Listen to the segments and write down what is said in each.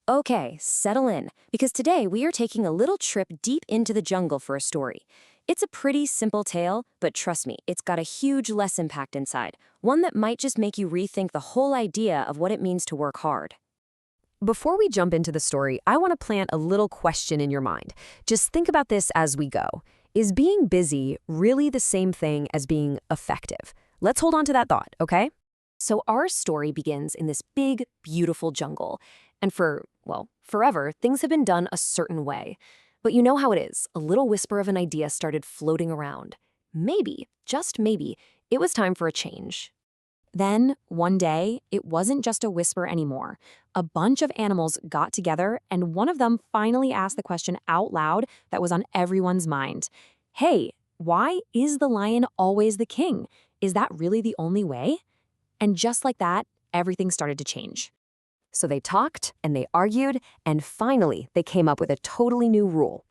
Okay, settle in, because today we are taking a little trip deep into the jungle for a story. It's a pretty simple tale, but trust me, it's got a huge lesson packed inside, one that might just make you rethink the whole idea of what it means to work hard. Before we jump into the story, I want to plant a little question in your mind. Just think about this as we go. Is being busy really the same thing as being effective? Let's hold on to that thought, okay? So our story begins in this big, beautiful jungle. And forever, things have been done a certain way. But you know how it is. A little whisper of an idea started floating around. Maybe, just maybe, it was time for a change. Then, one day, it wasn't just a whisper anymore. A bunch of animals got together, and one of them finally asked the question out loud that was on everyone's mind. Hey, why is the lion always the king? Is that really the only way? And just like that, everything started to change. So they talked and they argued, and finally they came up with a totally new rule.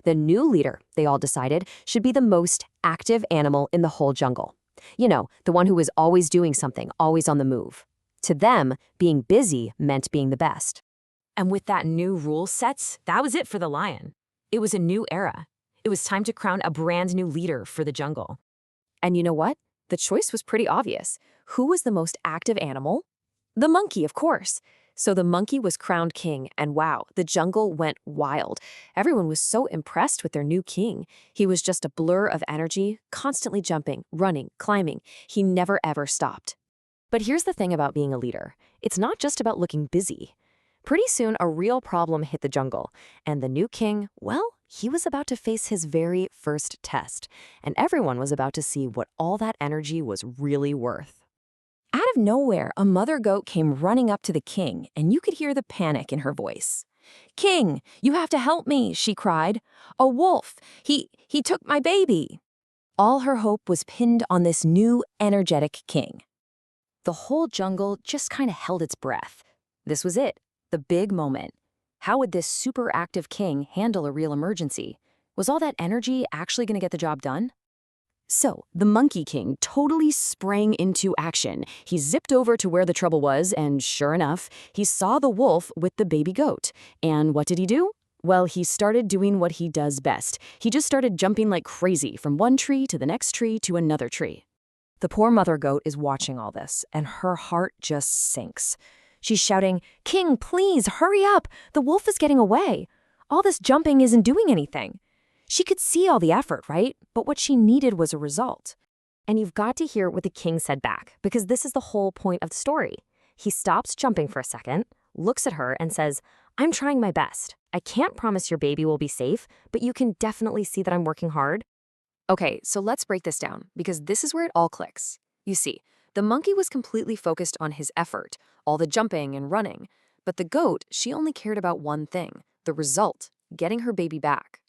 The new leader, they all decided, should be the most active animal in the whole jungle. You know, the one who was always doing something, always on the move. To them, being busy meant being the best. And with that new rule sets, that was it for the lion. It was a new era. It was time to crown a brand new leader for the jungle. And you know what? The choice was pretty obvious. Who was the most active animal? The monkey, of course. So the monkey was crowned king, and wow, the jungle went wild. Everyone was so impressed with their new king. He was just a blur of energy, constantly jumping, running, climbing. He never ever stopped. But here's the thing about being a leader. It's not just about looking busy. Pretty soon, a real problem hit the jungle, and the new king, well, he was about to face his very first test, and everyone was about to see what all that energy was really worth. Out of nowhere, a mother goat came running up to the king, and you could hear the panic in her voice. "King, you have to help me," she cried. "A wolf, he took my baby." All her hope was pinned on this new, energetic king. The whole jungle just kind of held its breath. This was it, the big moment. How would this super active king handle a real emergency? Was all that energy actually going to get the job done? So, the Monkey King totally sprang into action. He zipped over to where the trouble was, and sure enough, he saw the wolf with the baby goat. And what did he do? Well, he started doing what he does best. He just started jumping like crazy from one tree to the next tree to another tree. The poor mother goat is watching all this, and her heart just sinks. She's shouting, "King, please, hurry up! The wolf is getting away. All this jumping isn't doing anything." She could see all the effort, right? But what she needed was a result. And you've got to hear what the king said back, because this is the whole point of the story. He stops jumping for a second, looks at her, and says, "I'm trying my best. I can't promise your baby will be safe, but you can definitely see that I'm working hard." Okay, so let's break this down, because this is where it all clicks. You see, the monkey was completely focused on his effort, all the jumping and running. But the goat, she only cared about one thing, the result, getting her baby back.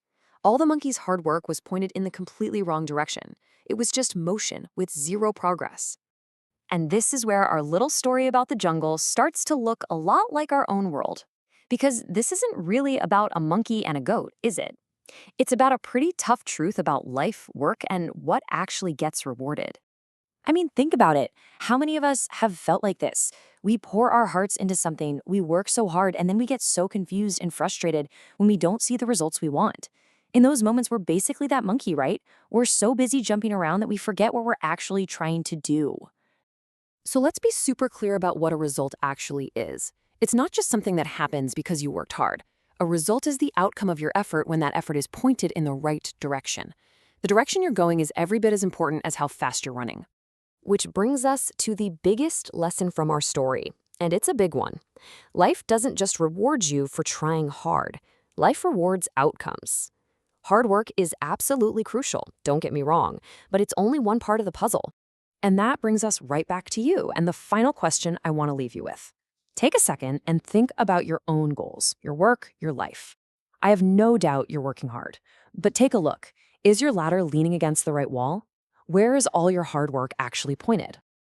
All the monkey's hard work was pointed in the completely wrong direction. It was just motion with zero progress. And this is where our little story about the jungle starts to look a lot like our own world. Because this isn't really about a monkey and a goat, is it? It's about a pretty tough truth about life, work, and what actually gets rewarded. I mean, think about it. How many of us have felt like this? We pour our hearts into something, we work so hard, and then we get so confused and frustrated when we don't see the results we want. In those moments, we're basically that monkey, right? We're so busy jumping around that we forget what we're actually trying to do. So let's be super clear about what a result actually is. It's not just something that happens because you worked hard. A result is the outcome of your effort when that effort is pointed in the right direction. The direction you're going is every bit as important as how fast you're running. Which brings us to the biggest lesson from our story, and it's a big one. Life doesn't just reward you for trying hard. Life rewards outcomes. Hard work is absolutely crucial, don't get me wrong, but it's only one part of the puzzle. And that brings us right back to you and the final question I want to leave you with. Take a second and think about your own goals, your work, your life. I have no doubt you're working hard, but take a look. Is your ladder leaning against the right wall? Where is all your hard work actually pointed?